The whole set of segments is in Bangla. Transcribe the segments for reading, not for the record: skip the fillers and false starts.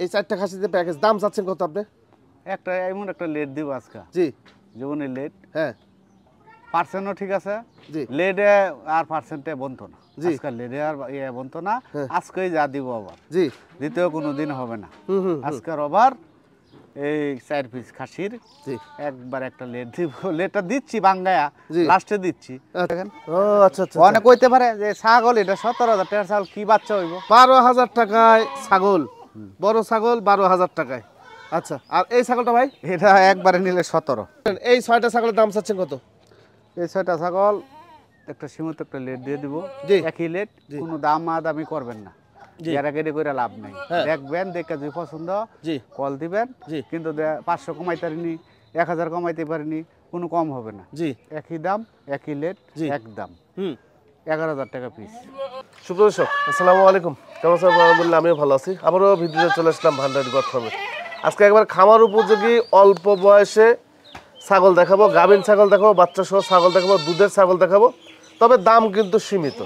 এই 4টা খাসিতে প্যাকেজ দাম চাচ্ছেন কত আপনি? একটা এমন একটা লেট দিব আজকে। জি জীবনের লেট। হ্যাঁ পার্সেন্টও ঠিক আছে। জি লেডে আর পার্সেন্টে বনতো না। জি। আজকে লেডে আর বনতো না। আজকেই যা দিব আবার। জি দ্বিতীয় কোনো দিন হবে না। হুম আজকের আবার এই 4 পিস খাসির জি একবার একটা লেট দিব। লেটটা দিচ্ছি বাঙ্গায়া, জি। লাস্টে দিচ্ছি। দেখেন ও আচ্ছা আচ্ছা অনেক কইতে পারে যে ছাগল এটা 17,000 টাকার ছাগল কি বাচ্চা হইব? 12,000 টাকায় ছাগল, বড় ছাগল 12,000 টাকায়। আচ্ছা আর এই ছাগলটা ভাই? এটা একবারে নিলে 17। এই 6টা ছাগলের দাম চাচ্ছেন কত? এই 6টা ছাগল একটা সীমিত একটা লেট দিয়ে দিব। জি। একই লেট, জি। কোনো দামি করবেন না। জি। গেরাগেরি করে লাভ নাই। হ্যাঁ। দেখবেন দেখে যদি পছন্দ জি কল দিবেন। জি। কিন্তু 500 কমাইতে পারিনি, 1000 কমাইতে পারিনি, কোনো কম হবে না। জি একই দাম, একই লেট, জি। এক দাম। হুম 11,000 টাকা পিস। সুপ্রদর্শক আসসালামু আলাইকুম, কেমন আছেন? আলহামদুলিল্লাহ আমিও ভালো আছি। আবারও ভিডিওতে চলে আসলাম ভান্ডারি গড ফার্মে। আজকে একবার খামার উপযোগী অল্প বয়সে ছাগল দেখাবো, গাভীন ছাগল দেখাবো, বাচ্চা সহ ছাগল দেখাবো, দুধের ছাগল দেখাবো। তবে দাম কিন্তু সীমিত,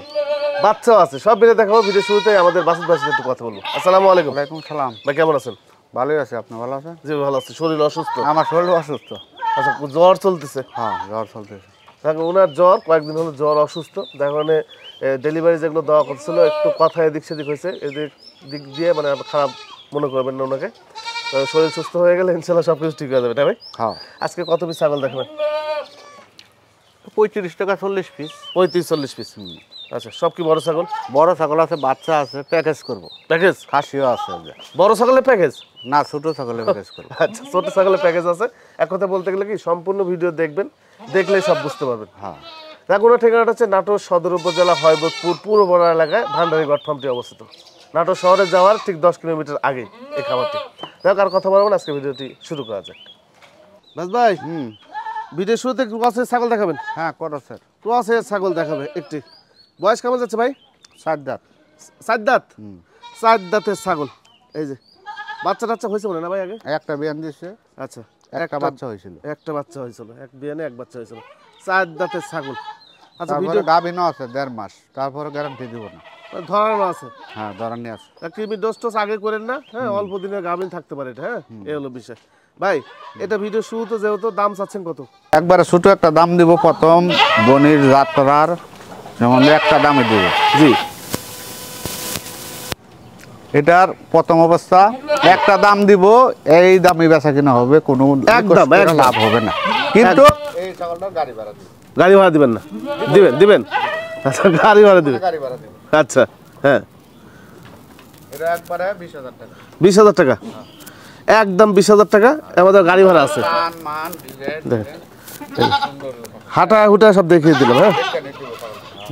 বাচ্চাও আছে, সব মিলে দেখাবো। ভিডিও শুরুতে আমাদের বাসুদ ভাইয়ের সাথে একটু কথা বলবো। আসসালামু আলাইকুম। ওয়ালাইকুম সালাম। ভাই কেমন আছেন? ভালোই আছে, আপনি ভালো আছেন? জি ভালো আছি। শরীর অসুস্থ? আমার শরীর অসুস্থ। আচ্ছা জ্বর চলতেছে? হ্যাঁ, জ্বর চলতেছে। দেখো ওনার জ্বর, কয়েকদিন হলো জ্বর, অসুস্থ। যার কারণে ডেলিভারি যেগুলো দেওয়া করছিল একটু কথা এদিক সেদিক হয়েছে, এদিক দিক দিয়ে মানে খারাপ মনে করবেন না ওনাকে। তো শরীর সুস্থ হয়ে গেলে ইনশাল্লাহ সব কিছু ঠিক হয়ে যাবে। তাই ভাই হ্যাঁ। আজকে কত পিস ছাগল দেখাবেন? 35 টাকা 40 পিস। 35-40 পিস। আচ্ছা সব কি বড় ছাগল? বড় ছাগল আছে, বাচ্চা আছে, প্যাকেজ করব। প্যাকেজ? খাসিও আছে। বড় ছাগলের প্যাকেজ না, ছোট ছাগলের প্যাকেজ করব। আচ্ছা ছোট ছাগলের প্যাকেজ আছে। এক কথা বলতে গেলে কি সম্পূর্ণ ভিডিও দেখবেন, দেখলেই সব বুঝতে পারবেন। হ্যাঁ। দেখুন ঠিকানাটা হচ্ছে নাটোর সদর উপজেলা হয়বতপুর পূর্ব বড় এলাকায় ভান্ডারি গড ফার্মটি অবস্থিত। নাটোর শহরে যাওয়ার ঠিক 10 কিলোমিটার আগে এই খামারটি। দেখ আর কথা বলবো না, আজকে ভিডিওটি শুরু করা যাক। বাস ভাই ভিডিও শুরুতে ক্রসের ছাগল দেখাবেন? হ্যাঁ করো স্যার। ক্রসের ছাগল দেখাবে একটি। বয়স কেমন যাচ্ছে ভাই? 7 দাঁত। 7 দাঁত? 4 দাঁতের ছাগল। এই যে বাচ্চা টাচ্চা হয়েছে বলে না ভাই আগে? একটা বিয়ান দিয়েছে। আচ্ছা একটা বাচ্চা হয়েছিল। একটা বাচ্চা হয়েছিল, এক বিয়ানে এক বাচ্চা হয়েছিল। 4 দাঁতের ছাগল। আচ্ছা তারপরে ভিডিও গাভিনও আছে 1.5 মাস। তারপরে গ্যারান্টি দিব না। ধরানো আছে? হ্যাঁ, ধরানি আছে। কৃমি ডোজ টোজ আগে করেন না? হ্যাঁ অল্প দিনের গাভিন থাকতে পারে এটা। হ্যাঁ এই হলো বিষয়। ভাই এটা ভিডিও শুরুতে যেহেতু দাম চাচ্ছেন কত? একবারে ছোট একটা দাম দিব প্রথম বনির যাত্রার যেমন একটা দামে দিব। জি এটার প্রথম অবস্থা একটা দাম দিব, এই দামে বেচা কিনা হবে, কোনো একদম লাভ হবে না। কিন্তু এই ছাগলটার গাড়ি ভাড়া দিব। গাড়ি ভাড়া দিবেন না? দিবেন আচ্ছা গাড়ি ভাড়া দিবেন। গাড়ি ভাড়া দিব। আচ্ছা হ্যাঁ এটা একবারে 20,000 টাকা। 20,000 টাকা একদম 20,000 টাকা। আমাদের গাড়ি ভাড়া আছে। মান হাঁটা হুটা সব দেখিয়ে দিলাম। হ্যাঁ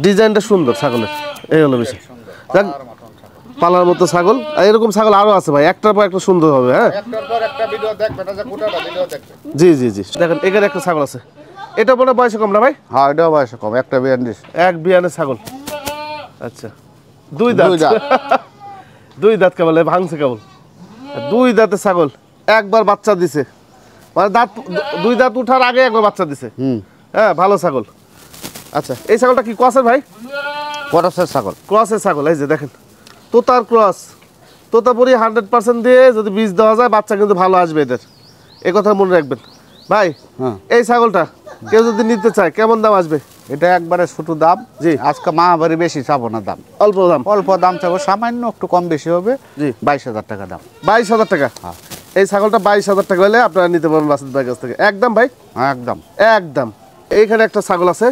ডিজাইনটা সুন্দর ছাগলের, এই হলো বিষয়। দেখ পালার মতো ছাগল, আর এরকম ছাগল আরো আছে ভাই, একটার পর একটা সুন্দর হবে। হ্যাঁ একটার পর একটা ভিডিও দেখবেন, যে গোটাটা ভিডিও দেখবেন। জি জি জি দেখেন এখানে একটা ছাগল আছে। এটা মনে বয়সে কম না ভাই? হ্যাঁ, এটাও বয়স কম, একটা বিয়ান দিয়েছে। এক বিয়ানের ছাগল। আচ্ছা 2 দাঁত। 2 দাঁত কেবল ভাঙছে কেবল। 2 দাঁতের ছাগল একবার বাচ্চা দিছে, মানে দাঁত 2 দাঁত উঠার আগে একবার বাচ্চা দিছে। হ্যাঁ ভালো ছাগল। আচ্ছা এই ছাগলটা কি ক্রসের ভাই? ক্রসের ছাগল। ক্রসের ছাগল। এই যে দেখেন তোতার ক্রস, তোতাপুরি 100% দিয়ে যদি বীজ দেওয়া যায় বাচ্চা কিন্তু ভালো আসবে এদের, এই কথা মনে রাখবেন ভাই। হ্যাঁ। এই ছাগলটা কেউ যদি নিতে চায় কেমন দাম আসবে? এটা একবারে ছোট দাম। জি আজকে মাহাবারি বেশি চাবো না দাম, অল্প দাম। অল্প দাম চাবো, সামান্য একটু কম বেশি হবে। জি 22,000 টাকা দাম। 22,000 টাকা। হ্যাঁ। এই ছাগলটা 22,000 টাকা হলে আপনারা নিতে পারবেন বাসুদ ভাইয়ের কাছ থেকে। একদম ভাই একদম একদম। এইখানে একটা ছাগল আছে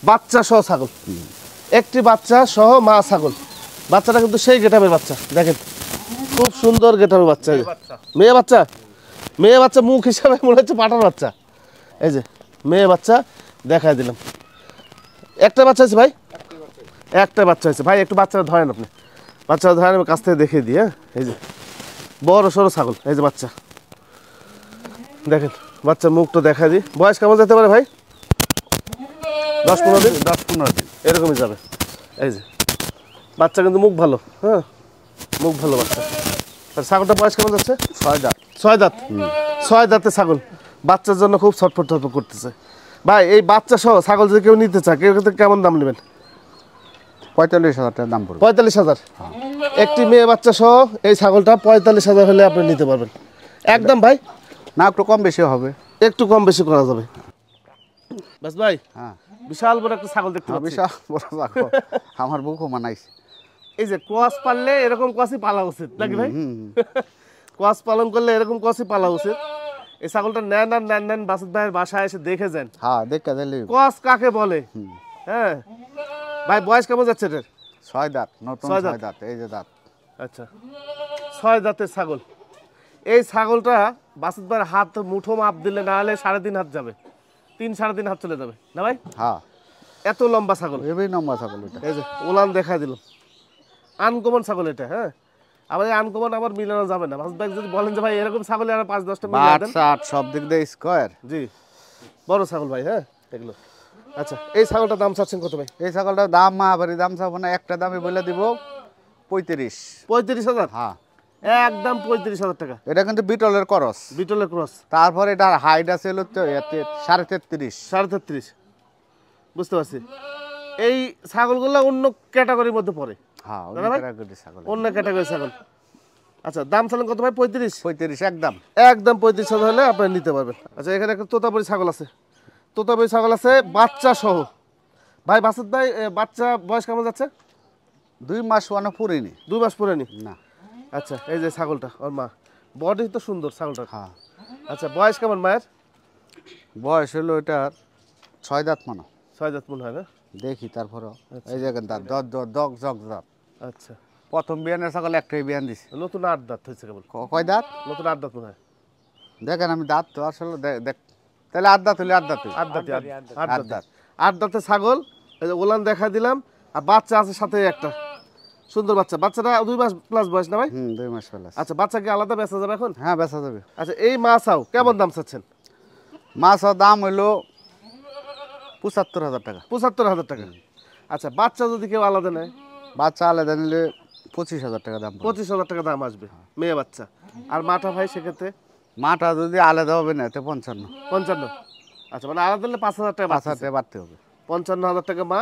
বাচ্চা সহ ছাগল, একটি বাচ্চা সহ মা ছাগল। বাচ্চাটা কিন্তু সেই গেটামের বাচ্চা, দেখেন খুব সুন্দর গেটামের বাচ্চা। মেয়ে বাচ্চা, মেয়ে বাচ্চা মুখ হিসাবে মনে হচ্ছে পাটার বাচ্চা। এই যে মেয়ে বাচ্চা দেখাই দিলাম। একটা বাচ্চা আছে ভাই? একটা বাচ্চা আছে ভাই। একটু বাচ্চাটা ধরেন আপনি, বাচ্চাটা ধরেন আমি কাছ থেকে দেখিয়ে দিই। হ্যাঁ এই যে বড় সড়ো ছাগল, এই যে বাচ্চা দেখেন, বাচ্চার মুখটা দেখা দিই। বয়স কেমন যেতে পারে ভাই? 10-15 দিন। 10-15 দিন এরকমই যাবে। এই যে বাচ্চা কিন্তু মুখ ভালো। হ্যাঁ মুখ ভালো বাচ্চা। আর ছাগলটা বয়স কেমন যাচ্ছে? 6 দাঁত। 6 দাঁত। 6 দাঁতের ছাগল বাচ্চার জন্য খুব ছটফট ছটফট করতেছে। ভাই এই বাচ্চা সহ ছাগল যদি কেউ নিতে চায় কেউ কেমন দাম নেবেন? 45,000 টাকা দাম পড়বে। 45,000 একটি মেয়ে বাচ্চা সহ এই ছাগলটা 45,000 হলে আপনি নিতে পারবেন একদম ভাই। না একটু কম বেশি হবে। একটু কম বেশি করা যাবে। বাস ভাই হ্যাঁ বিশাল বড় একটা ছাগল দেখতে পাচ্ছি। বিশাল বড় ছাগল আমার বুকও মানাইছে। এই যে কোয়াস পাললে এরকম কোয়াসই পালা উচিত নাকি ভাই? কোয়াস পালন করলে এরকম কোয়াসই পালা উচিত। এই ছাগলটা নেন আর নেন বাসুদ ভাইয়ের বাসায় এসে দেখে যান। হ্যাঁ দেখে দিলি কোয়াস কাকে বলে। হ্যাঁ ভাই বয়স কেমন যাচ্ছে এটার? 6 দাঁত, নতুন 6 দাঁত, এই যে দাঁত। আচ্ছা 6 দাঁতের ছাগল। এই ছাগলটা বাসুদ ভাইয়ের হাত মুঠো মাপ দিলে না হলে 3.5 হাত যাবে, 3-3.5 হাত চলে যাবে না ভাই? হ্যাঁ এত লম্বা ছাগল। এই নম্বর ছাগল এটা। এই যে ওলান দেখা দিল, আনকমন ছাগল এটা। হ্যাঁ আবার এই আনকমন আবার মিলানো যাবে না। বাসুদ ভাই যদি বলেন যে ভাই এরকম ছাগল আর 5-10টা মিলিয়ে বাট দেন। শার্ট সব দিক দিয়ে স্কয়ার। জি বড় ছাগল ভাই। হ্যাঁ এগুলো আচ্ছা এই ছাগলটার দাম চাচ্ছেন কত ভাই? এই ছাগলটার দাম মাহাবারি দাম চাবো না, একটা দামে বলে দিব 35। 35,000 হ্যাঁ একদম 35,000 টাকা। এটা কিন্তু বিটলের করস। বিটলের ক্রস। তারপর এটার হাইট আছে হলো 33.5। 33.5 বুঝতে পারছি। এই ছাগলগুলো অন্য ক্যাটাগরির মধ্যে পড়ে। হ্যাঁ দাদা ভাই? ছাগল অন্য ক্যাটাগরি ছাগল। আচ্ছা দাম চালেন কত ভাই? 35 35 একদম। একদম 35,000 হলে আপনি নিতে পারবেন। আচ্ছা এখানে একটা তোতাপুরি ছাগল আছে, তোতাপুরি ছাগল আছে বাচ্চা সহ। ভাই বাসুদ ভাই বাচ্চা বয়স কেমন যাচ্ছে? 2 মাস ওয়ানো পুরিনি। 2 মাস পুরানি। না আচ্ছা এই যে ছাগলটা ওর মা, বডি তো সুন্দর ছাগলটা। হ্যাঁ আচ্ছা বয়স কেমন মায়ের? বয়স হলো এটার 6 দাঁত মনে। 6 দাঁত মনে হয় না? দেখি তারপরও এই জায়গায় দাঁত দগ জগ দাঁত। আচ্ছা প্রথম বিয়ানের ছাগল একটাই বিয়ান দিছে। নতুন 8 দাঁত হয়েছে কেবল। কয় দাঁত নতুন 8 দাঁত মনে হয়। দেখেন আমি দাঁত তো আসলে দেখ তাহলে 8 দাঁত হলে 8 দাঁত 8 দাঁতই, 8 8 দাঁত। দাঁত। 8 দাঁতের ছাগল। এই যে ওলান দেখা দিলাম আর বাচ্চা আছে সাথে একটা সুন্দর বাচ্চা। বাচ্চাটা 2 মাস প্লাস বয়স না ভাই? 2 মাস প্লাস। আচ্ছা বাচ্চা কি আলাদা বেচা যাবে এখন? হ্যাঁ বেচা যাবে। আচ্ছা এই মাছাও কেমন দাম চাচ্ছেন? মাছের দাম হইলো 75,000 টাকা। 75,000 টাকা। আচ্ছা বাচ্চা যদি কেউ আলাদা নেয়? বাচ্চা আলাদা নিলে 25,000 টাকা দাম পড়বে। 25,000 টাকা দাম আসবে মেয়ে বাচ্চা। আর মাটা ভাই সেক্ষেত্রে? মাটা যদি আলাদা হবে না তো 55। 55। আচ্ছা মানে আলাদা নিলে 5,000 টাকা 5,000 বাচ্চা। টাকা বাড়তে হবে। 55,000 টাকা মা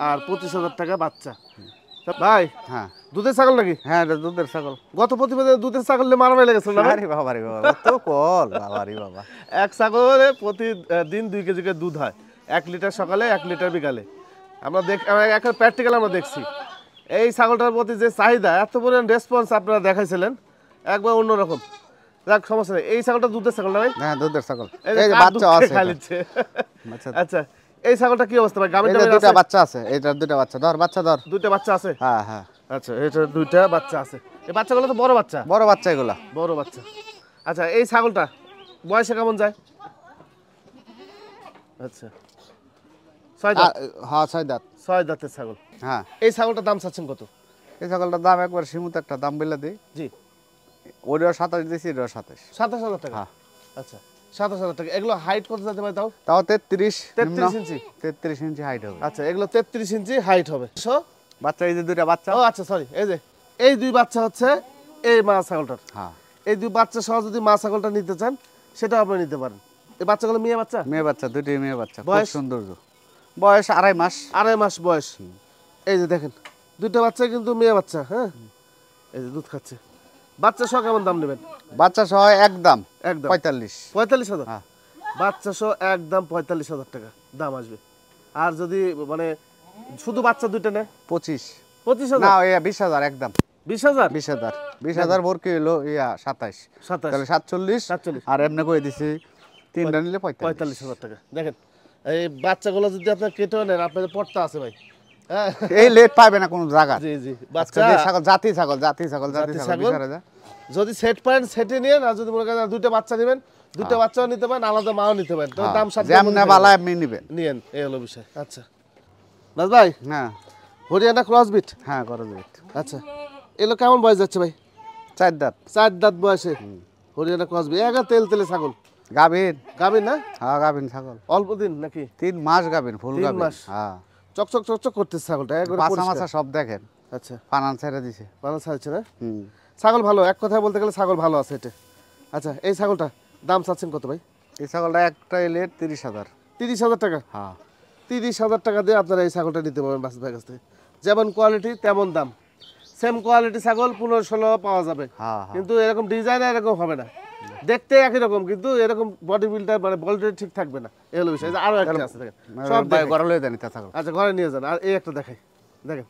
আর 25,000 টাকা বাচ্চা। তা ভাই হ্যাঁ দুধের ছাগল নাকি? হ্যাঁ এটা দুধের ছাগল। গত প্রতিবেদনে দুধের ছাগল নিয়ে মারামারি লেগেছিল না ভাই? আরে বাবা রে বাবা তো কল বাবা রে বাবা। এক ছাগলে প্রতিদিন 2 কেজি করে দুধ হয়, 1 লিটার সকালে 1 লিটার বিকালে। আমরা এখন প্র্যাকটিক্যাল আমরা দেখছি এই ছাগলটার প্রতি যে চাহিদা, এত পরিমাণ রেসপন্স আপনারা দেখাইছিলেন একবার অন্যরকম। যাক সমস্যা নেই। এই ছাগলটা দুধের ছাগল না ভাই? হ্যাঁ দুধের ছাগল। এই এই যে কার বাচ্চা দুধ আছে খাই এটা। নিচ্ছে। বাচ্চা আচ্ছা এই ছাগলটা কি অবস্থা ভাই? গাভীর এটা টাভীর দুটো আছে? বাচ্চা আছে, এটার দুটো বাচ্চা ধর বাচ্চা ধর। 2টা বাচ্চা আছে? হ্যাঁ হ্যাঁ আচ্ছা এটার 2টা বাচ্চা আছে। এই বাচ্চাগুলো তো বড় বাচ্চা। বড় বাচ্চা এগুলা। বড় বাচ্চা। আচ্ছা এই ছাগলটা বয়সে কেমন যায়? আচ্ছা 6 দাঁত। হ্যাঁ 6 দাঁত। 6 দাঁতের ছাগল। হ্যাঁ এই ছাগলটার দাম চাচ্ছেন কত? এই ছাগলটার দাম একবার সীমিত একটা দাম বলে দিই। জি ওটাও 27 দিয়েছি, এটাও 27। 27,000 টাকা। হ্যাঁ আচ্ছা 27,000 টাকা। এগুলো হাইট কত যেতে পারে তাও? তাও 33 33 ইঞ্চি। 33 ইঞ্চি হাইট হবে। আচ্ছা এগুলো 33 ইঞ্চি হাইট হবে। বাচ্চা এই যে দুইটা বাচ্চা। ও আচ্ছা সরি এই যে এই 2 বাচ্চা হচ্ছে এই মা ছাগলটার। হ্যাঁ এই 2 বাচ্চা সহ যদি মা ছাগলটা নিতে চান সেটা আপনি নিতে পারেন। এই বাচ্চাগুলো মেয়ে বাচ্চা? মেয়ে বাচ্চা, দুইটাই মেয়ে বাচ্চা। খুব বয়স? সৌন্দর্য। বয়স 2.5 মাস। 2.5 মাস বয়স। এই যে দেখেন 2টা বাচ্চা কিন্তু মেয়ে বাচ্চা। হ্যাঁ এই যে দুধ খাচ্ছে। বাচ্চা সহ কেমন দাম নেবেন? বাচ্চা সহ একদম একদম 45। 45,000। হ্যাঁ বাচ্চা সহ একদম 45,000 টাকা দাম আসবে। আর যদি মানে শুধু বাচ্চা 2টা নেয় 25 25,000। না ওই 20,000 একদম। 20,000 20,000 ভর্তি হলো ইয়া 27 27 তাহলে 47 47 আর এমনি কই দিছি তিনটা নিলে 45,000 টাকা। দেখেন এই বাচ্চাগুলো যদি আপনার কেটে নেন আপনাদের পড়তা আছে ভাই। হ্যাঁ এই লেট পাবে না কোন জায়গা। জি জি বাচ্চা বাচ্চা ছাগল জাতি ছাগল জাতি ছাগল। 20,000 যদি সেট পারেন সেটে নিয়ে আর যদি মনে করেন 2টা বাচ্চা নেবেন 2টা বাচ্চাও নিতে পারেন, আলাদা মাও নিতে পারেন। তো দাম সাথে যেমন বালা এমনি নিবেন। নিয়েন, এই হলো বিষয়। আচ্ছা নাজ ভাই হ্যাঁ হরিয়ানা ক্রসবিট। হ্যাঁ করে দিই। আচ্ছা এগুলো কেমন বয়স যাচ্ছে ভাই? 4 দাঁত। 4 দাঁত বয়সে হরিয়ানা ক্রসবিট। একা তেল তেলে ছাগল। গাবিন। গাবিন না? হ্যাঁ গাবিন ছাগল। অল্প দিন নাকি? 3 মাস গাবিন, ফুল 3 গাবিন। মাস। হ্যাঁ চকচক চকচক করতেছে ছাগলটা একবারে পাছা পরিষ্কার। মাছা সব দেখেন। আচ্ছা পানান ছেড়ে দিছে। ভালো ছাড়ছে না? হুম ছাগল ভালো, এক কথায় বলতে গেলে ছাগল ভালো আছে এটা। আচ্ছা এই ছাগলটা দাম চাচ্ছেন কত ভাই? এই ছাগলটা একটা এলে 30,000। 30,000 টাকা। হ্যাঁ 30,000 টাকা দিয়ে আপনারা এই ছাগলটা নিতে পারবেন বাসুদ ভাইয়ের কাছ থেকে। যেমন কোয়ালিটি তেমন দাম। সেম কোয়ালিটি ছাগল 15-16 পাওয়া যাবে, হ্যাঁ হ্যাঁ কিন্তু এরকম ডিজাইন এরকম হবে না। দেখতে একই রকম, কিন্তু এরকম বডি বিল্ডার মানে বডি ঠিক থাকবে না, এই হলো বিষয়। এই যে আরো একটা আছে দেখেন, সব ভাই দেখাই। ঘরে লয়ে জানি তা ছাগল। আচ্ছা ঘরে নিয়ে যান। আর এই একটা দেখাই, দেখেন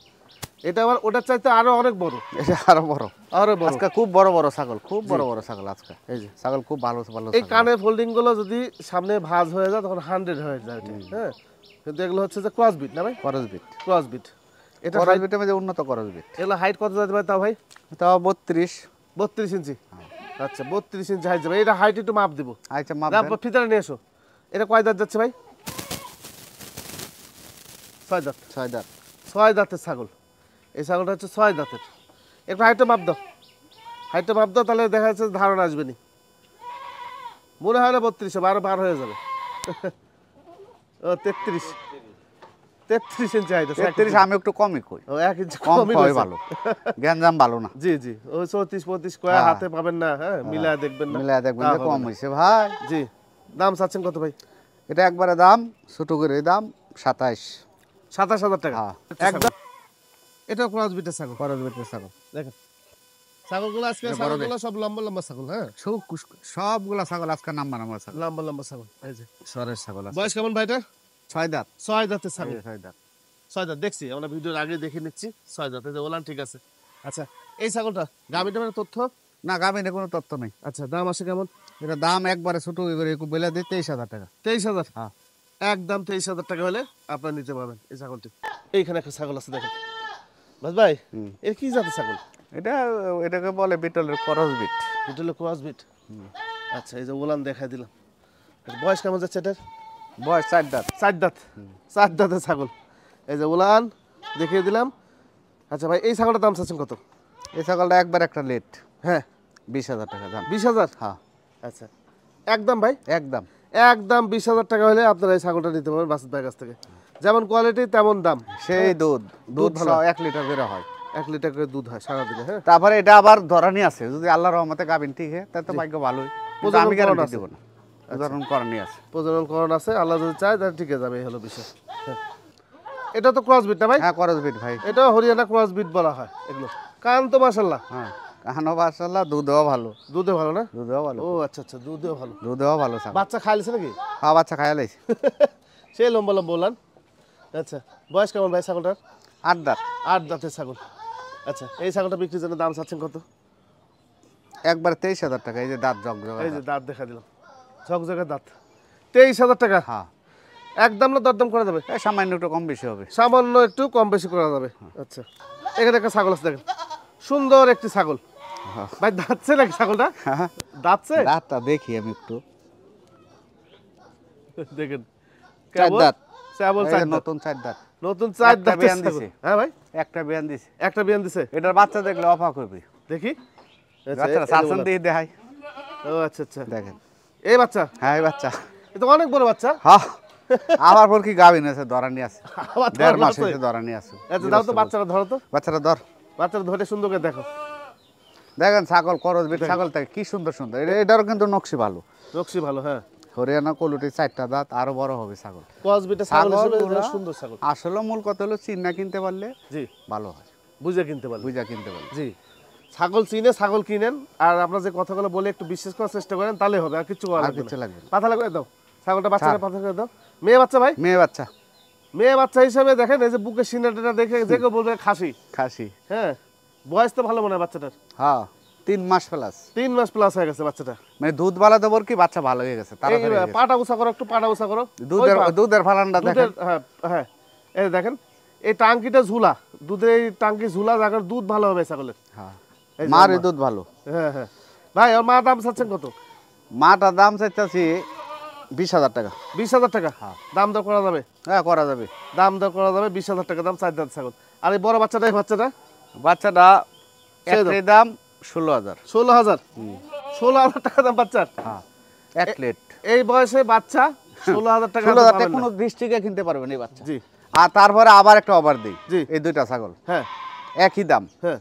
এটা আবার ওটার চাইতে আরো অনেক বড়, এটা আরো বড়, আরো বড়। আজকে খুব বড় বড় ছাগল, খুব বড় বড় ছাগল আজকে। এই যে ছাগল খুব ভালো ভালো এই কানের ফোল্ডিং গুলো যদি সামনে ভাঁজ হয়ে যায় তখন 100 হয়ে যায় এটা, হ্যাঁ। কিন্তু এগুলো হচ্ছে যে ক্রস বিট না ভাই, করস বিট। Cross bit. এটা করস বিটের মধ্যে উন্নত করস বিট। এগুলো হাইট কত যেতে পারে তাও ভাই? তাও 32। 32 ইঞ্চি। আচ্ছা 32 ইঞ্চি হাইট যাবে। এটা হাইট একটু মাপ দিব। আচ্ছা মাপ রাব দেন। ফিতারে নিয়ে এসো। এটা কয় দাঁত যাচ্ছে ভাই? 6 দাঁত। 6 দাঁত। 6 দাঁতের ছাগল। এই ছাগলটা হচ্ছে 6 দাঁতের। একটু হাইটটা মাপ দাও, হাইটটা মাপ দাও, তাহলে দেখা যাচ্ছে ধারণা আসবে নি। মনে হয় না 32 হবে, আরো পার হয়ে যাবে। ও 33 ইঞ্চি হাইট আছে। 33 আমি একটু কমই কই। ও 1 ইঞ্চি কম কমই কই রয়েছে। ভালো। জ্ঞানজাম ভালো না। জি জি, ওই 34-35 কয়া হ্যাঁ। হাতে পাবেন না, হ্যাঁ মিলায় দেখবেন না। মিলায় দেখবেন তা যে হবে কম না। হইছে ভাই। জি, দাম চাচ্ছেন কত ভাই? এটা একবারে দাম ছোট করে দাম 27। 27,000 টাকা হ্যাঁ। একদম। এটা ক্রস বিটের ছাগল। করস বিটের ছাগল। দেখেন ছাগলগুলো আজকে ছাগলগুলো সব লম্বা লম্বা ছাগল, হ্যাঁ সবগুলা ছাগল আজকে নাম্বার নাম্বার ছাগল। লম্বা লম্বা ছাগল। এই যে সরের ছাগল আছে। বয়স কেমন ভাইটা? 6 দাঁত। 6 দাঁতের ছাগল। 6 দাঁত। 6 দাঁত দেখছি আমরা ভিডিওর আগে দেখে নিচ্ছি। 6 দাঁত, এই যে ওলান ঠিক আছে। আচ্ছা এই ছাগলটা গামিটা মানে তথ্য? না গাবিনে কোনো তথ্য নেই। আচ্ছা দাম আসে কেমন? এটা দাম একবারে ছোট করে বলে দিই 23,000 টাকা। 23,000। হ্যাঁ। একদম 23,000 টাকা হলে আপনারা নিতে পারবেন এই ছাগলটি। এইখানে একটা ছাগল আছে দেখেন বাস ভাই, এর কি জাতের ছাগল? এটা এটাকে বলে বিটলের করস বিট। এটা হলো ক্রস বিট। আচ্ছা এই যে ওলান দেখাই দিলাম। আচ্ছা, বয়স কেমন যাচ্ছে এটার? বয়স 4 দাঁত। 4 দাঁত। 4 দাঁতের ছাগল। এই যে ওলান দেখিয়ে দিলাম। আচ্ছা ভাই এই ছাগলটার দাম চাচ্ছেন কত? এই ছাগলটা একবার একটা লেট হ্যাঁ 20,000 টাকা দাম। 20,000। হ্যাঁ আচ্ছা একদম ভাই, একদম। একদম 20,000 টাকা হলে আপনারা এই ছাগলটা নিতে পারবেন বাসুদ ভাইয়ের কাছ থেকে। যেমন কোয়ালিটি তেমন দাম। সেই দুধ দুধ ভালো। 1 লিটার করে হয়। 1 লিটার করে দুধ হয় সারাদিনে, হ্যাঁ। তারপরে এটা আবার ধরানি আছে, যদি আল্লাহর রহমতে গাবিন ঠিক হয় তাহলে তো ভাগ্য ভালোই। কিন্তু প্রজনন আমি গ্যারান্টি করানো দেব না। উদাহরণ করানি আছে। প্রজননকরণ আছে, আল্লাহ যদি চায় তাহলে ঠিক যাবে, এই হলো বিষয়, হ্যাঁ। এটা তো ক্রস বিট না ভাই? হ্যাঁ করস বিট ভাই। এটা হরিয়ানা ক্রস বিট বলা হয় এগুলো। কান তো মাশাআল্লাহ, হ্যাঁ কাহানো মাশাআল্লাহ, দুধও ভালো। দুধে ভালো না? দুধও ভালো। ও আচ্ছা আচ্ছা, দুধেও ভালো। দুধও ভালো ছাগল। বাচ্চা খাইলেছে নাকি? হ্যাঁ বাচ্চা খাইয়া লাইছে। সেই লম্বা লম্বা বললাম। আচ্ছা বয়স কেমন ভাই ছাগলটার? 8 দাঁত। 8 দাঁতের ছাগল। আচ্ছা এই ছাগলটা বিক্রির জন্য দাম চাচ্ছেন কত? একবার 23,000 টাকা। এই যে দাঁত জগ জগ। এই যে দাঁত দেখা দিলাম, ঝকঝকে দাঁত। 23,000 টাকা হ্যাঁ একদম না দরদাম করা যাবে? এই সামান্য একটু কম বেশি হবে। সামান্য একটু কম বেশি করা যাবে। আচ্ছা এখানে একটা ছাগল আছে দেখেন, সুন্দর একটি ছাগল। হ্যাঁ। ভাই দাঁতছে নাকি ছাগলটা? হ্যাঁ দাঁতছে? দাঁতটা দেখি আমি একটু। দেখেন 4 দাঁত। কেবল এই 4 যে দাঁত। নতুন 4 দাঁত। নতুন 4 একটা দাঁতের বিয়ান ছাগল। দিছে। হ্যাঁ ভাই একটা বিয়ান দিছে। একটা বিয়ান দিছে। এটার বাচ্চা দেখলে অবাক হইবি। দেখি। আচ্ছা, বাচ্চারা এই শাসন বলো। দিয়ে দেখাই। ও আচ্ছা আচ্ছা, দেখেন এই বাচ্চা, হ্যাঁ এই বাচ্চা। এ তো অনেক বড় বাচ্চা। হ্যাঁ আবার পর কি গাবিন আছে, ধরানি আছে। আবার 1.5 মাস আছে। হয়েছে ধরানি আছে। আচ্ছা দাও তো বাচ্চাটা ধরো তো, বাচ্চারা ধর। বাচ্চাটা ধরে সুন্দর করে দেখো। দেখেন ছাগল করস বিট ছাগল থেকে কি সুন্দর সুন্দর। এটারও কিন্তু নকশি ভালো। রক্সি ভালো, হ্যাঁ। হরিয়ানা কোয়ালিটি 4টা দাঁত, আরো বড় হবে ছাগল। ক্রসবিটের ছাগল হিসেবে ছাগলগুলা এটা সুন্দর ছাগল। আসলে মূল কথা হলো চিন্না কিনতে পারলে জি, ভালো হয়, বুঝে কিনতে পারবে। বুঝা কিনতে পারলে। জি, ছাগল চিনে ছাগল কিনেন, আর আপনার যে কথাগুলো বলে একটু বিশ্বাস করার চেষ্টা করেন, তাহলে হবে, আর কিছু করা আর লাগবে কিছু না। লাগবে না। পাথা লাগবে দাও, ছাগলটা বাচ্চাটা পাথা করে দাও। মেয়ে বাচ্চা ভাই, মেয়ে বাচ্চা। মেয়ে বাচ্চা হিসেবে দেখেন এই যে বুকের সিনাটা দেখে যে কেউ বলবে খাসি। খাসি। হ্যাঁ বয়স তো ভালো মনে হয় বাচ্চাটার, হ্যাঁ 3 মাস প্লাস। 3 মাস প্লাস হয়ে গেছে বাচ্চাটা। মানে দুধ বালা দেবর কি বাচ্চা ভালো হয়ে গেছে এই তাড়াতাড়ি হয়ে গেছে। পাটা উঁচা করো, একটু পাটা উঁচা করো। দুধের ওই পা। দুধের ফালানটা দেখেন। দুধের, হ্যাঁ হ্যাঁ, এই দেখেন এই টাঙ্কিটা ঝুলা, দুধের এই টাঙ্কি ঝুলা জায়গার দুধ ভালো হবে ছাগলের। হ্যাঁ এই যে মার আমার। দুধ ভালো। হ্যাঁ হ্যাঁ ভাই, ওর মা দাম চাচ্ছেন কত? মাটার দাম চাইতেছি 20,000 টাকা। 20,000 টাকা হ্যাঁ। দাম দর করা যাবে? হ্যাঁ করা যাবে। দাম দর করা যাবে, 20,000 টাকা দাম, 4 দাঁত ছাগল। আর এই বড় বাচ্চাটা, এই বাচ্চাটা বাচ্চাটা সেই দাম। একটাই দাম 16,000। 16,000। 16,000 টাকা দাম বাচ্চার। হ্যাঁ এক প্লেট। এই বয়সে বাচ্চা 16,000 টাকা 16,000 পাবেন টাকা না। কোনো দৃষ্টিকে কিনতে পারবেন এই বাচ্চা। জি আর তারপরে আবার একটা অফার দিই। জি। এই দুইটা ছাগল হ্যাঁ একই দাম হ্যাঁ,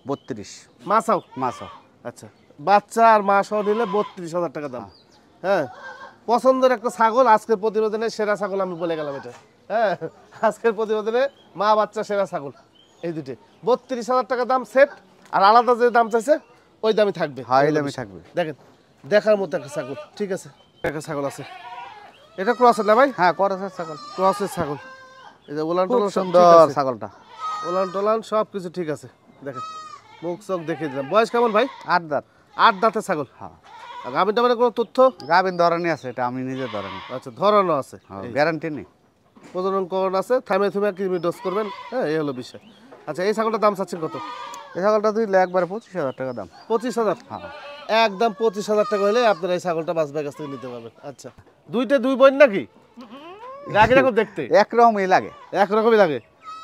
32 মাছাও। মাসও। আচ্া, বাচ্চা আর মা সহ নিলে 32,000 টাকা দাম। হ্যাঁ পছন্দের একটা ছাগল, আজকের প্রতিবেদনের সেরা ছাগল আমি বলে গেলাম এটা। হ্যাঁ আজকের প্রতিবেদনে মা বাচ্চা সেরা ছাগল এই দুটো 32,000 টাকা দাম সেট, আর আলাদা যে দাম চাইছে ওই দামই থাকবে। হ্যাঁ এই দামই থাকবে। দেখেন দেখার মতো একটা ছাগল, ঠিক আছে। একটা ছাগল আছে, এটা ক্রসের না ভাই? হ্যাঁ করছে ছাগল, ক্রসের ছাগল। এই যে ওলান খুব টোলান সব ঠিক সুন্দর আছে। ছাগলটা। ওলান টোলান সব কিছু ঠিক আছে। দেখেন মুখ চোখ দেখিয়ে দিলাম। বয়স কেমন ভাই? 8 দাঁত। 8 দাঁতের ছাগল। হ্যাঁ গাভিনটা মানে কোনো তথ্য? গাভিন ধরনই আছে, এটা আমি নিজে ধরনি। আচ্ছা ধরানো আছে, গ্যারান্টি নেই। প্রজনন করণ আছে, থামে থুমে কৃমি ডোজ করবেন। হ্যাঁ এই হলো বিষয়। আচ্ছা এই ছাগলটার দাম চাচ্ছেন কত? এই ছাগলটা দিলে একবারে 25,000 টাকা দাম। 25,000? হ্যাঁ একদম 25,000 টাকা হলে আপনারা এই ছাগলটা বাসবাই কাছ থেকে নিতে পারবেন। আচ্ছা দুইটা দুই বোন নাকি? রাখি রাখো দেখতে একরকমই লাগে। একরকমই লাগে।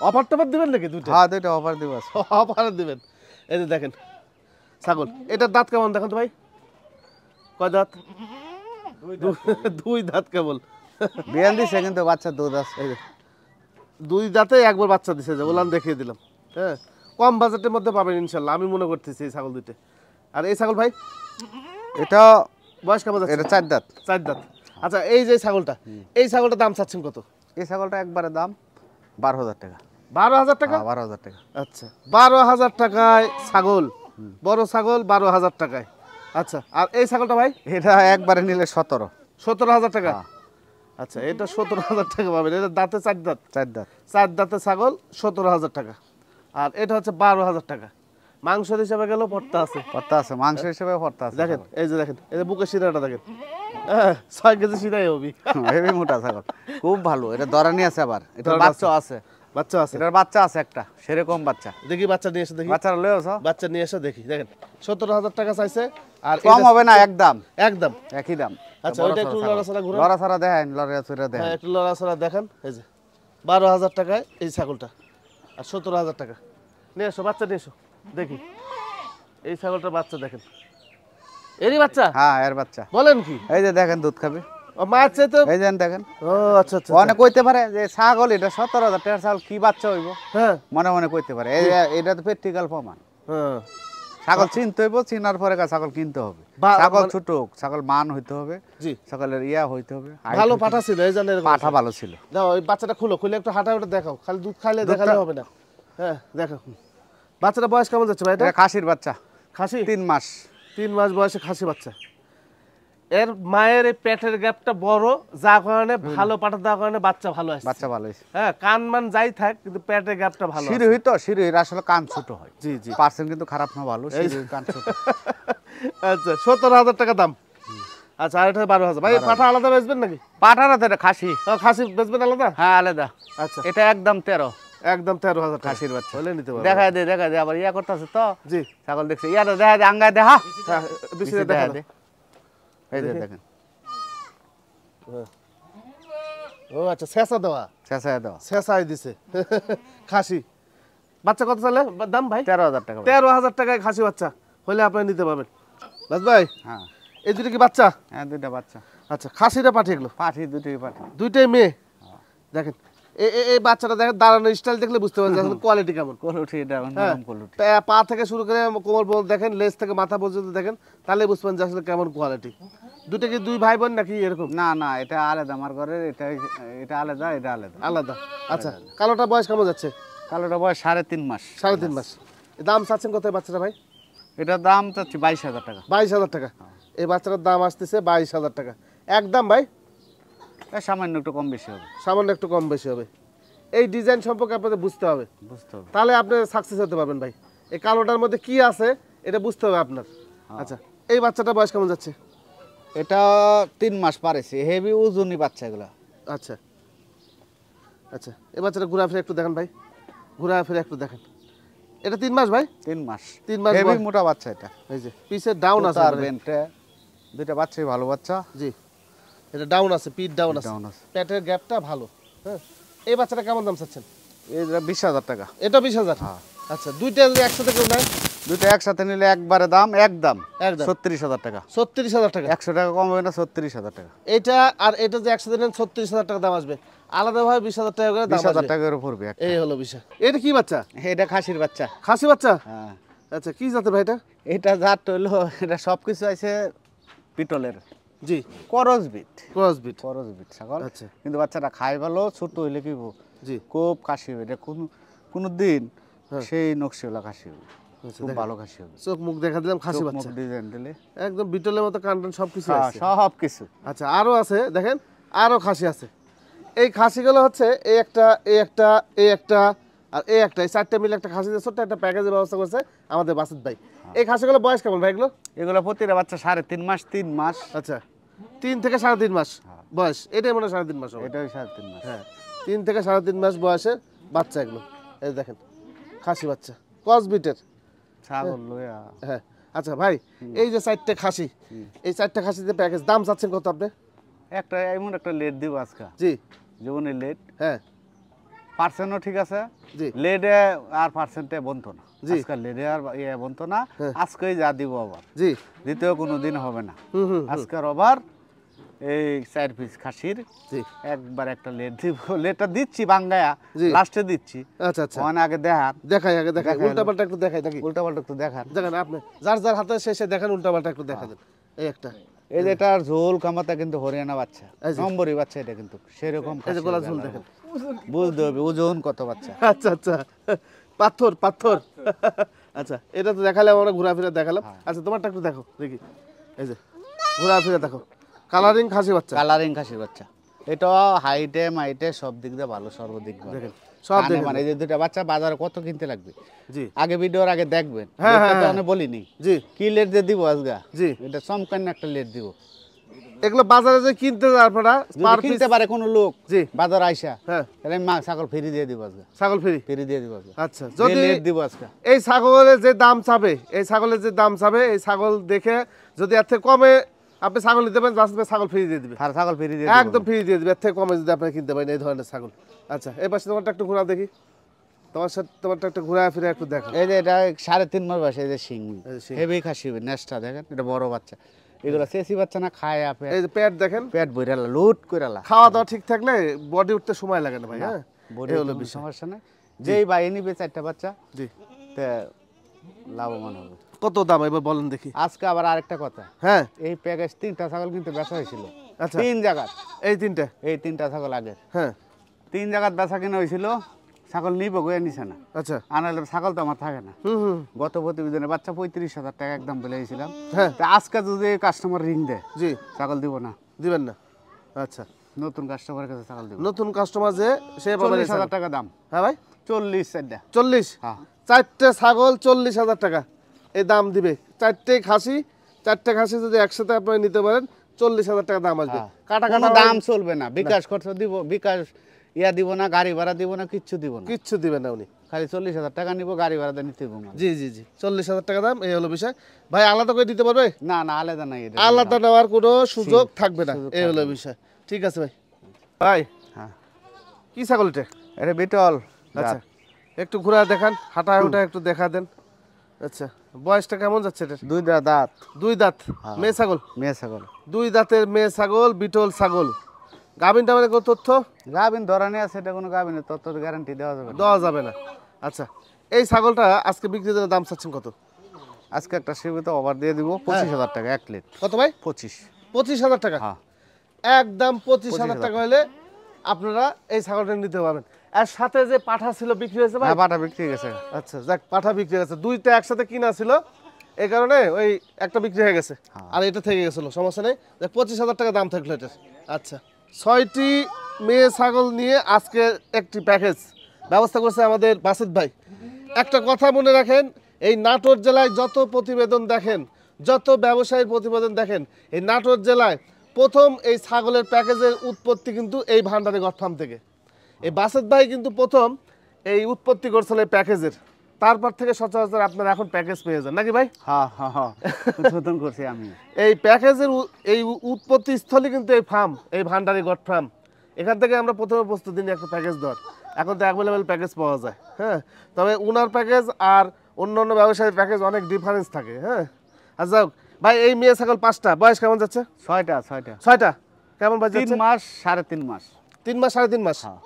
অফার টফার দিবেন নাকি দুইটা? হ্যাঁ দুইটা অফার দিব আছে। অফার দিবেন। এই যে দেখেন ছাগল, এটার দাঁত কেমন দেখেন তো ভাই? কয় দাঁত? দুই দাঁত কেবল। বিয়ান দিছে কিন্তু বাচ্চা দুধ আছে। এই যে দুই দাঁতে একবার বাচ্চা দিছে, যে ওলান দেখিয়ে দিলাম। হ্যাঁ কম বাজেটের মধ্যে পাবেন ইনশাল্লাহ, আমি মনে করতেছি এই ছাগল দুইটা। আর এই ছাগল ভাই এটা বয়স কেমন যাচ্ছে? এটা 4 দাঁত। 4 দাঁত। আচ্ছা এই যে ছাগলটা, এই ছাগলটার দাম চাচ্ছেন কত? এই ছাগলটা একবারে দাম 12,000 টাকা। 12,000 টাকা? হ্যাঁ 12,000 টাকা। আচ্ছা 12,000 টাকায় ছাগল, বড় ছাগল 12,000 টাকায়। আচ্ছা আর এই ছাগলটা ভাই? এটা একবারে নিলে 17। 17,000 টাকা? হ্যাঁ। আচ্ছা এটা 17,000 টাকা পাবেন। এটা দাঁতে 4 দাঁত। 4 দাঁত। 4 দাঁতে ছাগল 17,000 টাকা। আর এটা হচ্ছে 12,000 টাকা। মাংসের হিসাবে গেলেও পড়তা আছে। পড়তা আছে, মাংস হিসেবে পড়তা আছে। দেখেন এই যে দেখেন, এই যে বুকের শিরাটা দেখেন, 6 কেজি শিরাই হবি। হেভি মোটা ছাগল, খুব ভালো। এটা দরানি আছে, আবার এটা দরানি বাচ্চা আছে। বাচ্চা আছে? এটার বাচ্চা আছে একটা, সেরকম বাচ্চা। দেখি বাচ্চা নিয়ে এসে দেখি। বাচ্চা লয়ে আসো। বাচ্চা নিয়ে এসে দেখি। দেখেন 17,000 টাকা চাইছে। আর কম হবে না, একদম একদম একই দাম। আচ্ছা ওইটা একটু লড়াছড়া ঘুরে। লড়াছড়া দেখেন, লড়াছড়া দেখেন। হ্যাঁ একটু লড়াছড়া দেখেন। এই যে 12,000 টাকায় এই ছাগলটা, আর 17,000 টাকা। নিয়ে এসো বাচ্চা নিয়ে এসো দেখি। এই ছাগলটার বাচ্চা দেখেন, এরই বাচ্চা? হ্যাঁ এর বাচ্চা। বলেন কি? এই যে দেখেন দুধ খাবে। ও মায়ের চাইতে? এই যে দেখেন। ও আচ্ছা আচ্ছা। অনেক কইতে পারে যে ছাগল এটা 17,000 টাকার ছাগল, কি বাচ্চা হইব? হ্যাঁ মনে মনে কইতে পারে। এটা তো প্র্যাকটিক্যাল প্রমাণ। হ্যাঁ ছাগল চিনতে হইব, চিনার পরে ছাগল কিনতে হবে। ছাগল ছোট হোক, ছাগল মান হইতে হবে, জি ছাগলের হইতে হবে। ভালো পাঠা ছিল এই জানেন? পাঠা ভালো ছিল। দাও ওই বাচ্চাটা খুলো, খুলে একটু হাঁটা ওটা দেখাও। খালি দুধ খাইলে দেখালে হবে না। হ্যাঁ দেখো বাচ্চাটা বয়স কেমন যাচ্ছে ভাই? এটা এটা খাসির বাচ্চা, খাসি? 3 মাস। 3 মাস বয়সে খাসি বাচ্চা। এর মায়ের এই পেটের গ্যাপটা বড়, যার কারণে ভালো পাঠা দেওয়ার কারণে বাচ্চা ভালো আসছে। বাচ্চা ভালো হয়েছে। হ্যাঁ কান মান যাই থাক, কিন্তু পেটের গ্যাপটা ভালো আছে। শিরোহী তো, শিরোহীর আসলে কান ছোট হয়। জি জি পার্সেন্ট কিন্তু খারাপ না, ভালো। শিরোহীর কান ছোট। আচ্ছা 17,000 টাকা দাম। আচ্ছা আর এটা 12,000। ভাই পাঠা আলাদা বেচবেন নাকি? পাঠারা তো এটা খাসি। খাসি বেচবেন আলাদা? হ্যাঁ আলাদা। আচ্ছা এটা একদম 13। একদম 13,000 টাকা খাসির বাচ্চা। হলে নিতে পারবেন। দেখা দে আবার ইয়া করতেছে তো। জি ছাগল দেখছে ইয়াটা দেখা দে, আঙ্গায় দেখা। হ্যাঁ বেশি দেখা দে। এই যে দেখেন, ও আচ্ছা শেষা দেওয়া, শেষে দাও। শেষাই দিছে। খাসি বাচ্চা কত চালে দাম ভাই? 13,000 টাকা। 13,000 টাকায় খাসি বাচ্চা হলে আপনি নিতে পারবেন। বাস ভাই হ্যাঁ এই দুটো কি বাচ্চা? হ্যাঁ দুইটা বাচ্চা। আচ্ছা খাসিটা পাঠিয়ে এগুলো? পাঠি দুটোই পাঠি। দুইটাই মেয়ে। দেখেন এই বাচ্চাটা দেখেন, দাঁড়ানোর স্টাইল দেখলে বুঝতে পারছেন আসলে কোয়ালিটি কেমন। কলুঠি এটা হ্যাঁ, নরম কলুঠি। পা থেকে শুরু করে কোমর পর্যন্ত দেখেন, লেজ থেকে মাথা পর্যন্ত দেখেন, তাহলে বুঝবেন যে আসলে কেমন কোয়ালিটি। দুটো কি দুই ভাই বোন নাকি এরকম? না না এটা আলাদা, আমার ঘরের এটা আলাদা, এটা আলাদা। আলাদা। আচ্ছা কালোটা বয়স কেমন যাচ্ছে? কালোটা বয়স 3.5 মাস। 3.5 মাস। দাম চাচ্ছেন কত বাচ্চাটা ভাই? এটার দাম চাচ্ছি 22,000 টাকা। 22,000 টাকা। এই বাচ্চাটার দাম আসতেছে 22,000 টাকা একদম ভাই। সামান্য একটু কম বেশি হবে। সামান্য একটু কম বেশি হবে। এই ডিজাইন সম্পর্কে আপনাদের বুঝতে হবে, বুঝতে হবে। তাহলে আপনি সাকসেস হতে পারবেন ভাই। এই কালোটার মধ্যে কি আছে এটা বুঝতে হবে আপনার। আচ্ছা এই বাচ্চাটা বয়স কেমন যাচ্ছে? এটা 3 মাস পারেছে, হেভি ওজনই বাচ্চা এগুলা। আচ্ছা আচ্ছা এই বাচ্চাটা ঘোরাফেরা একটু দেখেন ভাই, ঘোরাফেরা একটু দেখেন। এটা 3 মাস ভাই? 3 মাস। 3 মাস হেভি বয়স। মোটা বাচ্চা এটা। এই যে পিছে ডাউন আছে আর মানে। বেন্টে দুইটা বাচ্চাই ভালো বাচ্চা। জি এটা ডাউন আছে, পিঠ ডাউন আছে, ডাউন আছে। পেটের গ্যাপটা ভালো। হ্যাঁ এই বাচ্চাটা কেমন দাম চাচ্ছেন? এটা 20,000 টাকা। এটা 20,000। আচ্ছা দুইটা যদি একসাথে কেউ নেয়? দুইটা একসাথে নিলে একবারে দাম একদম একদম 36,000 টাকা। 36,000 টাকা। 100 টাকা কম হবে না, 36,000 টাকা। এটা আর এটা যে একসাথে নেন 36,000 টাকা দাম আসবে, আলাদাভাবে 20,000 টাকা করে দাম 20,000 আসবে। টাকার উপর পড়বে একটা। এই হলো বিষয়। এটা কি বাচ্চা? এটা খাসির বাচ্চা। খাসি বাচ্চা? হ্যাঁ আচ্ছা কি জাতের ভাই এটা? এটা জাত হইলো, এটা সবকিছু আছে পিতলের। জি করস বিট ক্রস বিট। করস বিট ছাগল। আচ্ছা। কিন্তু বাচ্চাটা খাই ভালো, ছোট হইলে কি জি খুব কাশি হবে, এটা কোনো দিন হ্যাঁ। সেই নকশিওয়ালা কাশি হবে, আচ্ছা, খুব দেখেন। ভালো কাশি হবে। চোখ মুখ দেখা দিলাম, খাসি চোখ বাচ্চা মুখ ডিজাইন দিলে একদম বিটলের মতো কান টান সবকিছু হ্যাঁ, আছে। সব কিছু। আচ্ছা আরো আছে দেখেন, আরো খাসি আছে। এই খাসিগুলো হচ্ছে এই একটা, এই একটা, এই একটা আর এই একটা, এই চারটে মিলে একটা খাসি দিয়ে ছোট্ট একটা প্যাকেজের ব্যবস্থা করছে আমাদের বাসিত ভাই। এই খাসিগুলো বয়স কেমন ভাই এগুলো? এগুলো প্রতিটা বাচ্চা 3.5 মাস 3 মাস। আচ্ছা 3 থেকে 3.5 মাস বয়স, এটাই মনে হয় 3.5 মাস হবে। এটাই 3.5 মাস। হ্যাঁ 3 থেকে 3.5 মাস বয়সের বাচ্চা এগুলো। এই দেখেন খাসি বাচ্চা ক্রস বিটের। ছাগল লইয়া হ্যাঁ আচ্ছা ভাই, এই যে চারটে খাসি, এই চারটে খাসিতে প্যাকেজ দাম চাচ্ছেন কত আপনি? একটা এমন একটা লেট দিব আজকে, জি জীবনের লেট হ্যাঁ পার্সেন্টও ঠিক আছে, জি লেডে আর পার্সেন্টে বনতো না, জি। আজকাল লেডে আর বনতো না, হ্যাঁ। আজকেই যা দিব আবার জি দ্বিতীয় কোনো দিন হবে না। হুম হুম আজকের আবার এই 4 পিস খাসির জি একবার একটা লেট দিব, লেটটা দিচ্ছি বাঙ্গায়া, জি। লাস্টে দিচ্ছি। আচ্ছা আচ্ছা ওখানে আগে দেখান, দেখাই, আগে দেখাই, দেখাই উল্টা পাল্টা একটু দেখাই নাকি? উল্টা পাল্টা একটু দেখান। দেখেন আপনি যার যার হাতে শেষে দেখেন, উল্টা পাল্টা একটু দেখা দেন। এই একটা, এই যে এটার ঝোল কামাতা কিন্তু হরিয়ানা বাচ্চা, এই যে। নম্বরই বাচ্চা, এটা কিন্তু সেরকম এই যে খাসি গলা হবে ঝুল আলাদা। দেখেন। বুঝতে হবে ওজন কত বাচ্চা। আচ্ছা আচ্ছা পাথর পাথর। আচ্ছা এটা তো দেখালাম আমরা, ঘোরাফেরা দেখালাম। আচ্ছা তোমারটা একটু দেখো দেখি, এই যে ঘোরাফেরা দেখো, কালারিং খাসি বাচ্চা কালারিং খাসির বাচ্চা, এটা হাইটে মাইটে সব দিক দিয়ে ভালো, সর্বদিক ভালো। দেখেন সব কানে দেখেন। মানে এই যে দুটা বাচ্চা বাজারে কত কিনতে লাগবে, জি আগে ভিডিওর আগে দেখবেন। হ্যাঁ, দেখতে তো হ্যাঁ, আমি বলিনি জি কি লেট দিয়ে দিব আজগা, জি এটা চমকান্য একটা লেট দিব। এগুলো বাজারে যে কিনতে যায় আপনারা যদি পার পিস। কিনতে পারে কোনো লোক জি বাজার আইসা, হ্যাঁ তাহলে আমি ছাগল ফ্রি দিয়ে দিব আজগা, ছাগল ফ্রি। ফ্রি দিয়ে দিব আজগা। আচ্ছা যদি লেট দিব আজগা, এই ছাগলের যে দাম চাবে, এই ছাগলের যে দাম চাবে, এই ছাগল দেখে যদি এর থেকে কমে আপনি ছাগল নিতে পারেন, জাস্ট ছাগল ফ্রি দিয়ে দিবে, আর ছাগল ফ্রি দিয়ে একদম ফ্রি দিয়ে দিবে, এর থেকে কমে যদি আপনি কিনতে পারেন এই ধরনের ছাগল। আচ্ছা এই পাশে তোমারটা একটু ঘোরা দেখি, তোমার সাথে তোমারটা একটু ঘোরা ফিরে একটু দেখো। এই যে এটা 3.5 মাস বয়স, এই যে শিং এই যে শিং। হেভি খাসি হবে, নেসটা দেখেন, এটা বড় বাচ্চা, এগুলো চেসি বাচ্চা না, খায় আপে এই যে পেট দেখেন, পেট বইরালা লুট কইরালা, খাওয়া দাওয়া ঠিক থাকলে বডি উঠতে সময় লাগে না ভাই। হ্যাঁ বডি এই হলো কোনো বিষয়। সমস্যা নাই, যেই বাই নিবে 4টা বাচ্চা জি তে লাভবান হবে। কত দাম এবার বলেন দেখি। আজকে আবার আরেকটা কথা, হ্যাঁ এই প্যাকেজ 3টা ছাগল কিন্তু বেচা হয়েছিল আচ্ছা 3 জায়গা, এই তিনটে, এই 3টা ছাগল আগে হ্যাঁ 3 জায়গার বেচা কিনা হয়েছিল, ছাগল নিব গয়ে নিছে না, আচ্ছা আনালে ছাগল তো আমার থাকে না। হুম হুম গত প্রতিবেদনে বাচ্চা 35,000 টাকা একদম বলেছিলাম, হ্যাঁ তা আজকে যদি কাস্টমার রিং দেয় জি ছাগল দিব না, দিবেন না। আচ্ছা নতুন কাস্টমারের কাছে ছাগল দিব। নতুন কাস্টমার যে সে পাবে এই 40,000 ছাগল। টাকা দাম, হ্যাঁ ভাই 40 4টা। 40, হ্যাঁ চারটে ছাগল 40,000 টাকা এই দাম দিবে। চারটে খাসি যদি একসাথে আপনি নিতে পারেন 40,000 টাকা দাম আসবে। হ্যাঁ। কাটা কোনো কাটা দাম চলবে না, বিকাশ খরচ দিব, বিকাশ দিব না, গাড়ি ভাড়া দিব না, কিচ্ছু দিব না, কিচ্ছু দিবেন না উনি। খালি 40,000 টাকা নিব, গাড়ি ভাড়া দিয়ে নিতে হবে। জি জি জি 40,000 টাকা দাম, এই হলো বিষয়। ভাই আলাদা করে দিতে পারবে? না না আলাদা নাই, এটা আলাদা নেওয়ার কোনো সুযোগ থাকবে না, সুযোগ এই হলো বিষয়। ঠিক আছে ভাই। ভাই হ্যাঁ কি ছাগল এটা? এটা বিটল। আচ্ছা একটু ঘুরা দেখান, হাঁটা হুটা একটু দেখা দেন। আচ্ছা বয়সটা কেমন যাচ্ছে এটা? 2 দাঁত, 2 দাঁত মেয়ে ছাগল, মেয়ে ছাগল, 2 দাঁতের মেয়ে ছাগল, বিটল ছাগল। গাভিনটা মানে কোনো তথ্য গাভিন ধরানি আছে, এটা কোনো গাভিনের তত গ্যারান্টি দেওয়া যাবে না। দেওয়া যাবে না। আচ্ছা এই ছাগলটা আজকে বিক্রির জন্য দাম চাচ্ছেন কত? আজকে একটা সীমিত অফার দিয়ে দিব 25,000 টাকা 1 প্লেট। কত ভাই? 25,000 টাকা। হ্যাঁ একদম 25,000 টাকা হলে আপনারা এই ছাগলটা নিতে পারবেন। আর সাথে যে পাঠা ছিল বিক্রি হয়েছে ভাই? হ্যাঁ বাটা বিক্রি হয়ে গেছে। আচ্ছা যাক পাঠা বিক্রি হয়ে গেছে, দুইটা একসাথে কিনা ছিল এই কারণে ওই একটা বিক্রি হয়ে গেছে, আর এটা থেকে গেছিল, সমস্যা নেই। 25,000 টাকা দাম থাকলো এটার। আচ্ছা 6টি মেয়ে ছাগল নিয়ে আজকে একটি প্যাকেজ ব্যবস্থা করছে আমাদের বাসিত ভাই। একটা কথা মনে রাখেন, এই নাটোর জেলায় যত প্রতিবেদন দেখেন, যত ব্যবসায়ীর প্রতিবেদন দেখেন, এই নাটোর জেলায় প্রথম এই ছাগলের প্যাকেজের উৎপত্তি কিন্তু এই ভান্ডারি গট ফার্ম থেকে। এই বাসিত ভাই কিন্তু প্রথম এই উৎপত্তি করছিল এই প্যাকেজের, তারপর থেকে সচরাচর আপনারা এখন প্যাকেজ পেয়ে যান নাকি ভাই? হ্যাঁ হ্যাঁ হ্যাঁ উদ্বোধন করছি আমি। এই প্যাকেজের এই উৎপত্তি স্থলই কিন্তু এই ফার্ম, এই ভান্ডারি গট ফার্ম। এখান থেকে আমরা প্রথমে প্রস্তুতি নিই একটা প্যাকেজ দেওয়ার। এখন তো অ্যাভেলেবেল প্যাকেজ পাওয়া যায়। হ্যাঁ তবে উনার প্যাকেজ আর অন্যান্য ব্যবসায়ীর প্যাকেজ অনেক ডিফারেন্স থাকে। হ্যাঁ আচ্ছা ভাই এই মেয়ে ছাগল 5টা, বয়স কেমন যাচ্ছে? 6টা 6টা কেমন বয়স 3 যাচ্ছে? মাস 3.5 মাস। 3 মাস 3.5 মাস। হ্যাঁ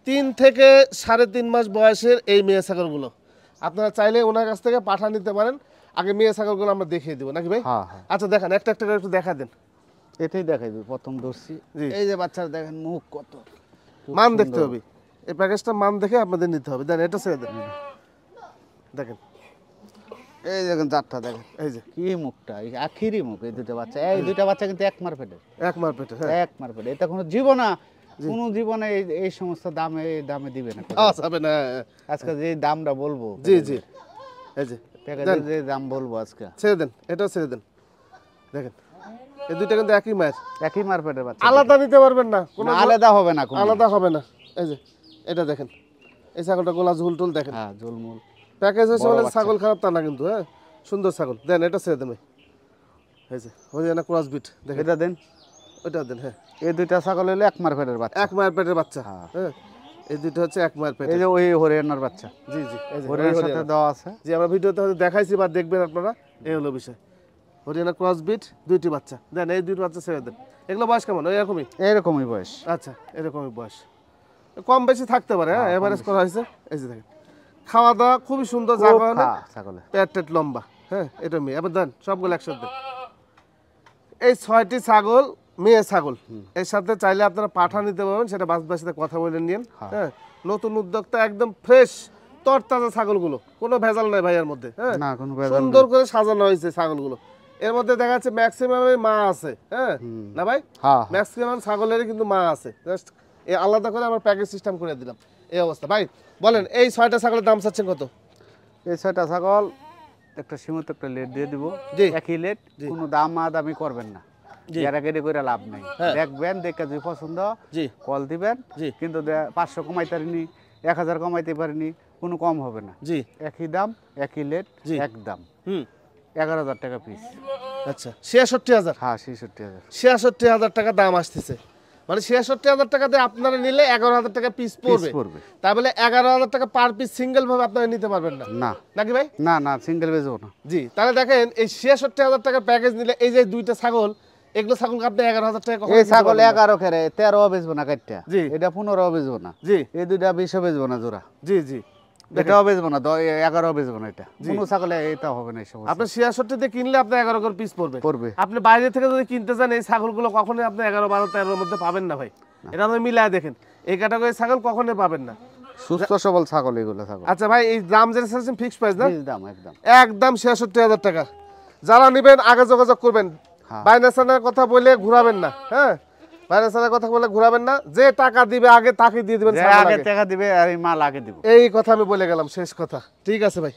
3 থেকে 3.5 মাস বয়সের এই মেয়ে ছাগলগুলো আপনারা চাইলে ওনার কাছ থেকে পাঠা নিতে পারেন। আগে মেয়ে ছাগলগুলো আমরা দেখিয়ে দিব নাকি ভাই? হ্যাঁ হ্যাঁ আচ্ছা দেখান, একটা একটা করে একটু দেখা দেন। এটাই দেখাইবি প্রথম ধরছি। জি। এই যে বাচ্চার দেখেন মুখ কত মান দেখতে হবে, এই প্যাকেজটা মান দেখে আপনাদের নিতে হবে। দেন এটা ছেড়ে দেন, দেখেন এই দেখেন চারটা দেখেন এই যে কি মুখটা, এই আখিরি মুখ এই দুটো বাচ্চা। এই দুইটা বাচ্চা কিন্তু এক মার পেটে, এক মার পেটে। হ্যাঁ এক মার পেটে। এটা কোনো জীবনা, কোনো জীবনে এই সমস্ত দামে দিবে না। যাবে না। আজকে যে দামটা বলবো, জি জি এই যে প্যাকেজের যে দাম বলবো আজকে, ছেড়ে দেন, এটাও ছেড়ে দেন। দেখেন এই দুইটা কিন্তু একই মায়ের, একই মার পেটের বাচ্চা, আলাদা নিতে পারবেন না, কোনো না, আলাদা হবে না কোনো। আলাদা হবে না। এই যে এটা দেখেন, এই ছাগলটা গোলা ঝুল টুল দেখেন। হ্যাঁ ঝুলমুল প্যাকেজ হয়েছে বড় বলে বাচ্চা। ছাগল খারাপ তা না কিন্তু। হ্যাঁ সুন্দর ছাগল। দেন এটা ছেড়ে দেন ভাই। এই যে হরিয়ানা ক্রস বিট দেখেন, এটা দেন। ওইটা দেন। হ্যাঁ এই দুইটা ছাগল হলো এক মার পেটের বাচ্চা। এক মায়ের পেটের বাচ্চা। হ্যাঁ। হ্যাঁ এই দুইটা হচ্ছে এক মায়ের পেটে। এই যে ওই হরিয়ানার বাচ্চা, জি জি এই যে হরিয়ানার সাথে হরিয়ানা। দেওয়া আছে। জি আমরা ভিডিওতে হয়তো দেখাইছি বা দেখবেন আপনারা, এই হলো বিষয়। হরিয়ানা ক্রস বিট দুইটি বাচ্চা। দেন এই দুইটি বাচ্চা ছেড়ে দেন। এগুলো বয়স কেমন? ওই এরকমই? এরকমই বয়স। আচ্ছা এরকমই বয়স, কম বেশি থাকতে পারে। হ্যাঁ এভারেজ করা হয়েছে। এই যে দেখেন খাওয়া দাওয়া খুবই সুন্দর, খুব জায়গা খা ছাগলে। পেট টেট লম্বা। হ্যাঁ এটা মেয়ে। এবার দেন সবগুলো একসাথে দেন। এই 6টি ছাগল মেয়ে ছাগল। এর সাথে চাইলে আপনারা পাঠা নিতে পারবেন, সেটা বাসবার সাথে কথা বলে নিন। হ্যাঁ নতুন উদ্যোক্তা, একদম ফ্রেশ তরতাজা ছাগলগুলো, কোনো ভেজাল নাই ভাইয়ের মধ্যে। হ্যাঁ না কোনো ভেজাল সুন্দর করে সাজানো হয়েছে ছাগলগুলো। এর মধ্যে দেখা যাচ্ছে ম্যাক্সিমামের মা আছে। হ্যাঁ না ভাই, হ্যাঁ ম্যাক্সিমাম ছাগলেরই কিন্তু মা আছে। জাস্ট এই আলাদা করে আমরা প্যাকেজ সিস্টেম করে দিলাম। এই অবস্থা। ভাই বলেন এই 6টা ছাগলের দাম চাচ্ছেন কত? এই 6টা ছাগল একটা সীমিত একটা লেট দিয়ে দিব। জি। একই লেট, কোনো দামি করবেন না, জি। গেরাগেরি করে লাভ নেই। হ্যাঁ। দেখবেন, দেখে যদি পছন্দ জি কল দিবেন। জি। কিন্তু 500 কমাইতে পারিনি, 1000 কমাইতে পারিনি, কোনো কম হবে না। জি একই দাম, একই লেট, জি। এক দাম। হুম 11,000 টাকা পিস। আচ্ছা 66,000। হ্যাঁ 66,000 66,000 টাকা দাম আসতেছে, মানে 66,000 টাকাতে আপনারা নিলে 11,000 টাকা পিস পিস পড়বে। পড়বে। তার বলে 11,000 টাকা পার পিস সিঙ্গেল ভাবে আপনারা নিতে পারবেন না, না নাকি ভাই? না না, সিঙ্গেল বেজবো না। জি তাহলে দেখেন এই 66,000 টাকার প্যাকেজ নিলে এই যে দুইটা ছাগল, এগুলো ছাগলকে আপনি 11,000 টাকা কখনো এই দিতে ছাগল পারবেন না। 11 খেরে 13 বেচবো না কাটটা। জি। এটা 15 বেচবো না। জি এই দুইটা 20 বেচবো না জোড়া। জি জি এটাও বেচবো না, 11 বেচবো না। এটা কোনো ছাগলে এটা হবে না এই সমস্যা। আপনি 66 দিয়ে কিনলে আপনি 11 করে পিস পড়বে। পড়বে। আপনি বাইরে থেকে যদি কিনতে চান এই ছাগলগুলো কখনোই আপনি 11, 12, 13 মধ্যে পাবেন না ভাই। এটা আপনি মিলায় দেখেন, এই ক্যাটাগরি ছাগল কখনোই পাবেন না। সুস্থ সবল ছাগল এগুলো ছাগল। আচ্ছা ভাই এই দাম যেটা চাচ্ছেন ফিক্স প্রাইস না? ফিক্স দাম একদম। একদম 66,000 টাকা। যারা নেবেন আগে যোগাযোগ করবেন। হ্যাঁ। বাইনাসানের কথা বলে ঘুরাবেন না। হ্যাঁ বাইনাসানের কথা বলে ঘুরাবেন না, যে টাকা দিবে আগে তাকে দিয়ে দিবেন যে ছাগল আগে আগে। টাকা দিবে আর এই মাল আগে দিব। এই কথা আমি বলে গেলাম, শেষ কথা। ঠিক আছে ভাই।